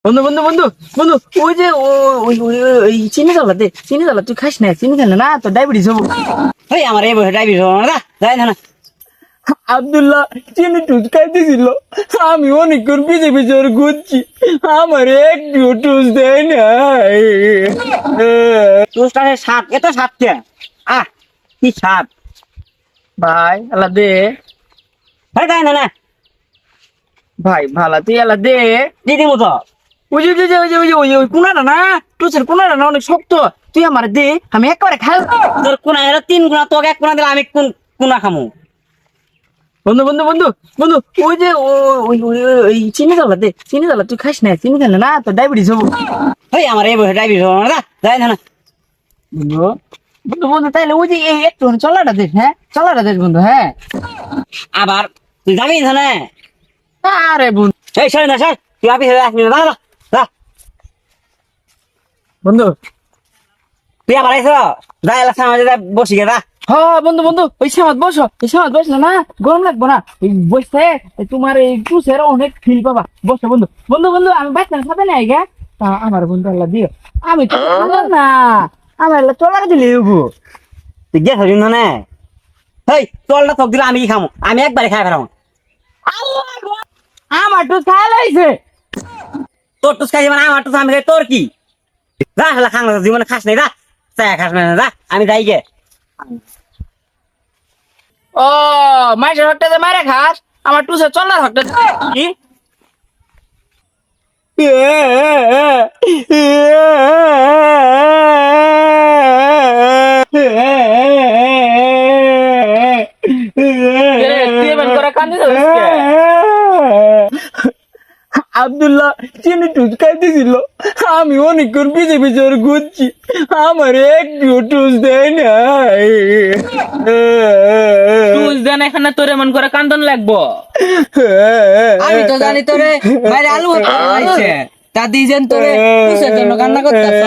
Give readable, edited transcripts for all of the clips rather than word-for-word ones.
বন্ধু বন্ধু বন্ধু বন্ধু, ওই যে ওই চিনি চালা তুই খাস না, চিনি খেলে না তো ডায়াবেটিস হবো। ওই আমার এই বসে ডাইবিস হবো না, যাই না। আব্দুল্লাহ চিনি টুস খাইতেছিল, আমি অনেকক্ষণ পিছে পিছে ওর ঘুরছি, আমার একটু টুস দেয় না। টুস্টারের স্বাদ এত স্বাদ কে? আহ, কি স্বাদ! ভাই আল্লাহ দে, ভাই যাই না। ভাই ভালা তুই আল্লাহ দে। দিদি মতো ওই যে ওই যে ওই যে ওই যে ওই যে ওই কোনাটা না, টুসের কোনাটা না অনেক শক্ত, তুই আমার দে, আমি একবারে খাই। তোর কোনা এরা 3 গুণা, তোকে 1 গুণা দিলে আমি কোন কোনা খামু? বন্ধু বন্ধু বন্ধু বন্ধু, ওই যে ওই চিনি চালা তুই খাস না, চিনি খেলে না তো ডায়াবেটিস হবো। ওই আমার এই বসে ডাইবিস হবো না, যাই না। বন্ধু বন্ধু বন্ধু, তাইলে ওই যে এই একটু চলাটা দেখ, হ্যাঁ চলাটা দেখ বন্ধু, হ্যাঁ। আবার তুই যাবি না? আরে বন্ধু এই সরে না, সর, তুই আপিস আসবি না, যা। বন্ধু, তুই আবার আইস, যাই এলাকা আমাদের বসি গে, যা। হ্যাঁ বন্ধু বন্ধু, ওই সামাদ বসো, ওই সামাদ বসলে না গরম লাগবো না, এই বসতে তোমার এই টুসের অনেক ফিল পাবা। বসো বন্ধু বন্ধু বন্ধু, আমি বাচ্চার সাথে নাই গে, আমার বন্ধু আল্লাহ দিও, আমি তো খাবো না, আমার আল্লাহ চলার দিলে হবো। তুই গেছ না? হেই, তোলটা তোক দিলে আমি কি খামু? আমি একবারে খাই ফেলাম। আমার টুস খাওয়া লাগছে। তোর টুস খাইছি মানে আমার টুস আমি খাই, তোর কি? যা হেলা খাং না, জীবনে খাস নাই, যা। চায় খাস না, যা, আমি যাই গে। ও মাইসের হকটা মারে খাস, আমার টুসের চলার হকটা কি? আব্দুল্লাহ চিনি টুস খাইতেছিল, আমি অনেকক্ষণ পিছে পিছে ওর ঘুরছি, আমার একটু টুস দেয় না। তুই জান এখানে তোর এমন করে কান্দন লাগবো? আমি তো জানি তোরে বাইরে আলু হইছে, তা দিয়েছেন তোরে কিসের জন্য কান্না করতেছ?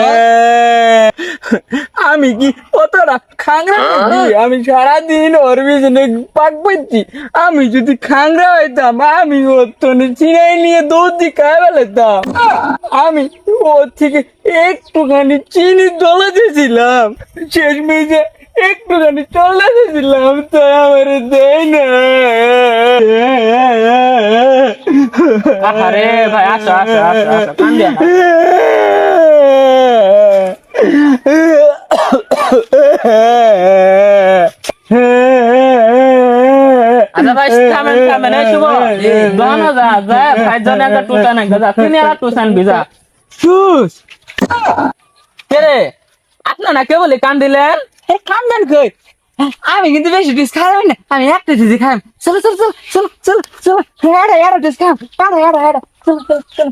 আমি কি কতটা খাংরা হইছি? আমি সারাদিন ওর পিছনে পাক পাচ্ছি, আমি যদি খাংরা হইতাম আমি ওর তনে চিনাই নিয়ে দৌড় দিয়ে খাই ফেলাতাম। আমি ওর থেকে একটুখানি চিনি দলে দিয়েছিলাম, শেষ মেজে একটুখানি চলে দিয়েছিলাম, তো আমার দেয় না। আরে ভাই, আসো আসো আসো আসো, কান্দিয়া না। আচ্ছা ভাই, থামেন থামেন, এই শুভ দোনো যা যা, ভাই জনে একটা টুসান একটা যা, তিনি আর টুসান বিজা টুস কে রে? আপনা না কে বলে কান দিলেন? খান্দান কই, আমি কিন্তু বেশি ডিস খাই না, আমি একটা ডিস খাই। চলো চলো চলো চলো চলো চলো, এড়া এড়া ডিস খাই, এড়া এড়া এড়া, চলো চলো চলো।